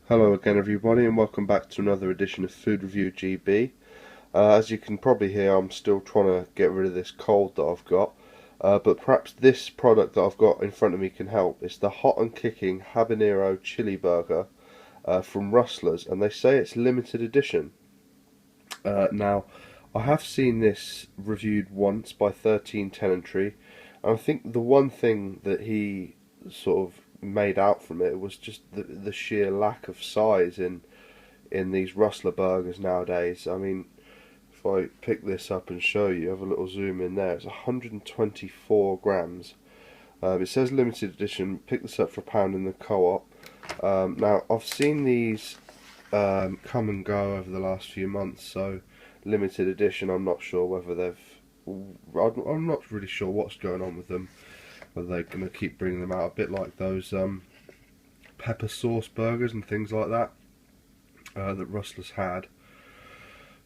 Hello again everybody and welcome back to another edition of Food Review GB. As you can probably hear, I'm still trying to get rid of this cold that I've got, but perhaps this product that I've got in front of me can help. It's the hot and kicking Habanero Chili Burger from Rustlers, and they say it's limited edition. Now, I have seen this reviewed once by 13 Tenantry, and I think the one thing that he sort of made out from it was just the sheer lack of size in these Rustler burgers nowadays. I mean, if I pick this up and show you, have a little zoom in there, it's 124 grams. It says limited edition. Pick this up for £1 in the co-op. Now, I've seen these come and go over the last few months, so limited edition, I'm not sure whether I'm not really sure what's going on with them, whether they're going to keep bringing them out, a bit like those pepper sauce burgers and things like that that Rustlers had.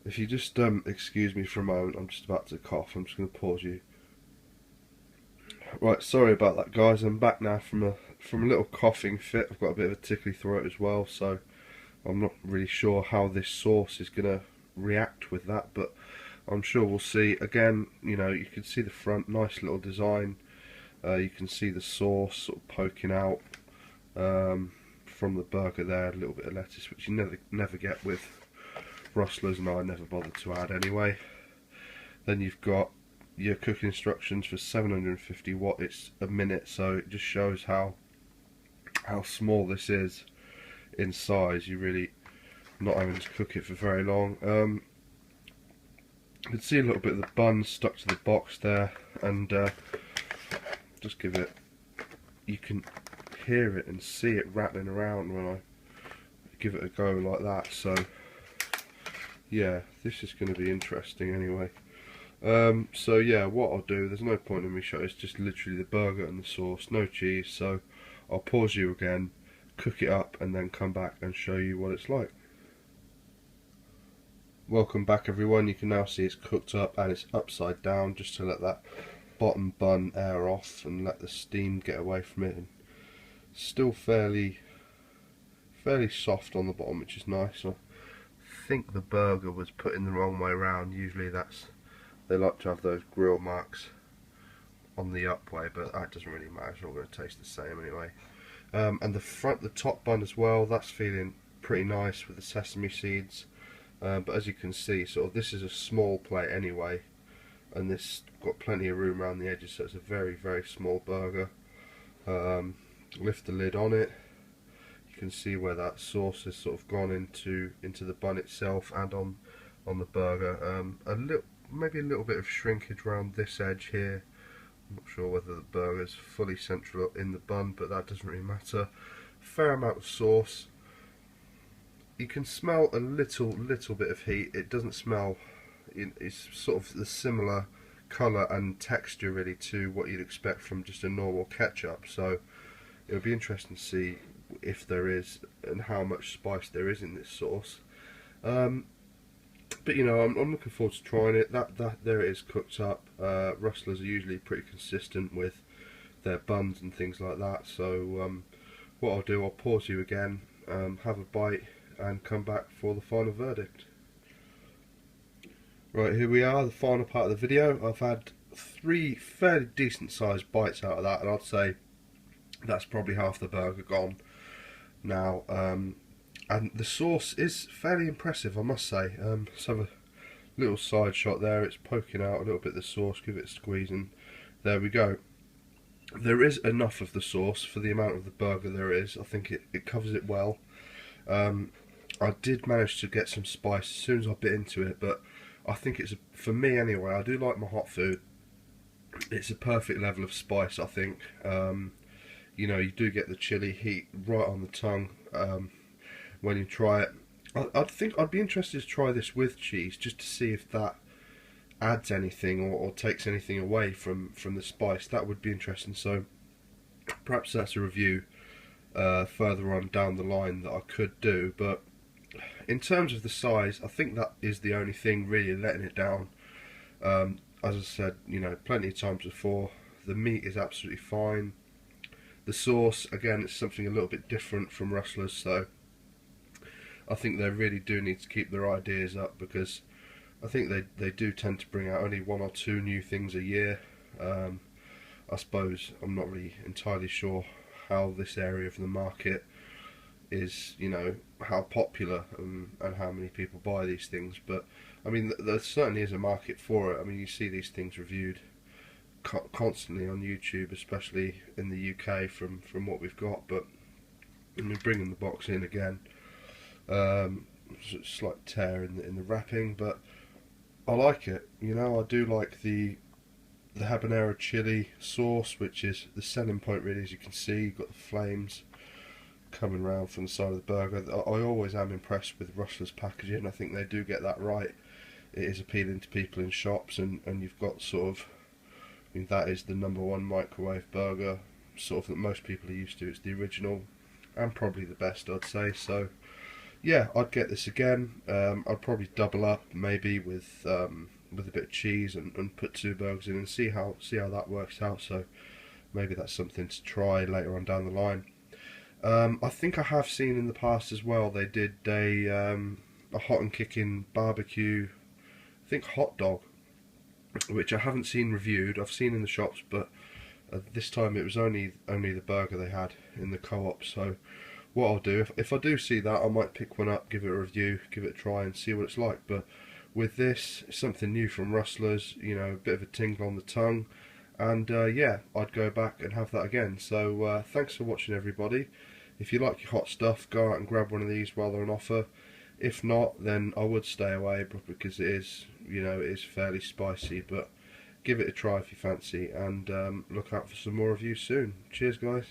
If you just excuse me for a moment, I'm just about to cough. I'm just going to pause you. Right, sorry about that, guys. I'm back now from a little coughing fit. I've got a bit of a tickly throat as well, so I'm not really sure how this sauce is going to react with that, but I'm sure we'll see. Again, you know, you can see the front, nice little design. You can see the sauce sort of poking out from the burger there. A little bit of lettuce, which you never get with Rustlers, and I never bothered to add anyway. Then you've got your cooking instructions for 750 watt. It's a minute, so it just shows how small this is in size. You really not having to cook it for very long. You can see a little bit of the bun stuck to the box there, and just give it, you can hear it and see it rattling around when I give it a go like that. So yeah, this is going to be interesting anyway. So yeah, what I'll do, there's no point in me showing, it's just literally the burger and the sauce, no cheese, so I'll pause you again, cook it up, and then come back and show you what it's like. Welcome back everyone. You can now see it's cooked up and it's upside down, just to let that bottom bun air off and let the steam get away from it, and still fairly soft on the bottom, which is nice. I think the burger was put in the wrong way around. Usually they like to have those grill marks on the up way, but that doesn't really matter, it's all going to taste the same anyway. And the top bun as well, that's feeling pretty nice with the sesame seeds. But as you can see, sort of, this is a small plate anyway, and this got plenty of room around the edges, so it's a very small burger. Lift the lid on it, you can see where that sauce has sort of gone into the bun itself and on the burger. Maybe a little bit of shrinkage around this edge here. I'm not sure whether the burger's fully central in the bun, but that doesn't really matter. Fair amount of sauce. You can smell a little bit of heat. It doesn't smell, it's sort of the similar colour and texture really to what you'd expect from just a normal ketchup, so it'll be interesting to see if there is and how much spice there is in this sauce. But you know, I'm looking forward to trying it. There it is, cooked up. Rustlers are usually pretty consistent with their buns and things like that, so what I'll do, I'll pause you again, have a bite, and come back for the final verdict. Right, here we are, the final part of the video. I've had 3 fairly decent sized bites out of that, and I'd say that's probably half the burger gone now. And the sauce is fairly impressive, I must say. Let's have a little side shot there. It's poking out a little bit of the sauce. Give it a squeeze, and there we go. There is enough of the sauce for the amount of the burger there is. I think it covers it well. I did manage to get some spice as soon as I bit into it, but I think it's, for me anyway, I do like my hot food. It's a perfect level of spice, I think. You know, you do get the chili heat right on the tongue when you try it. I'd be interested to try this with cheese, just to see if that adds anything or takes anything away from the spice. That would be interesting. So perhaps that's a review further on down the line that I could do. But in terms of the size, I think that is the only thing really letting it down. As I said, you know, plenty of times before, the meat is absolutely fine. The sauce, again, it's something a little bit different from Rustlers, so I think they really do need to keep their ideas up, because I think they do tend to bring out only one or two new things a year. I suppose I'm not really entirely sure how this area of the market is, you know, how popular and how many people buy these things, but I mean there certainly is a market for it. I mean, you see these things reviewed constantly on YouTube, especially in the UK from what we've got. But I mean, bringing the box in again, slight tear in the wrapping, but I like it. You know, I do like the habanero chili sauce, which is the selling point really. As you can see, you've got the flames coming round from the side of the burger. I always am impressed with Rustlers packaging. I think they do get that right. It is appealing to people in shops, and you've got sort of, I mean, that is the #1 microwave burger sort of that most people are used to. It's the original and probably the best, I'd say. So yeah, I'd get this again. I'd probably double up maybe with a bit of cheese and put 2 burgers in and see how that works out. So maybe that's something to try later on down the line. I think I have seen in the past as well, they did a hot and kicking barbecue, I think hot dog, which I haven't seen reviewed. I've seen in the shops, but this time it was only the burger they had in the co-op. So what I'll do, if I do see that, I might pick one up, give it a review, give it a try and see what it's like. But with this, something new from Rustlers, you know, a bit of a tingle on the tongue, and yeah, I'd go back and have that again. So thanks for watching, everybody. If you like your hot stuff, go out and grab one of these while they're on offer. If not, then I would stay away, because it is, you know, it is fairly spicy. But give it a try if you fancy, and look out for some more reviews soon. Cheers, guys.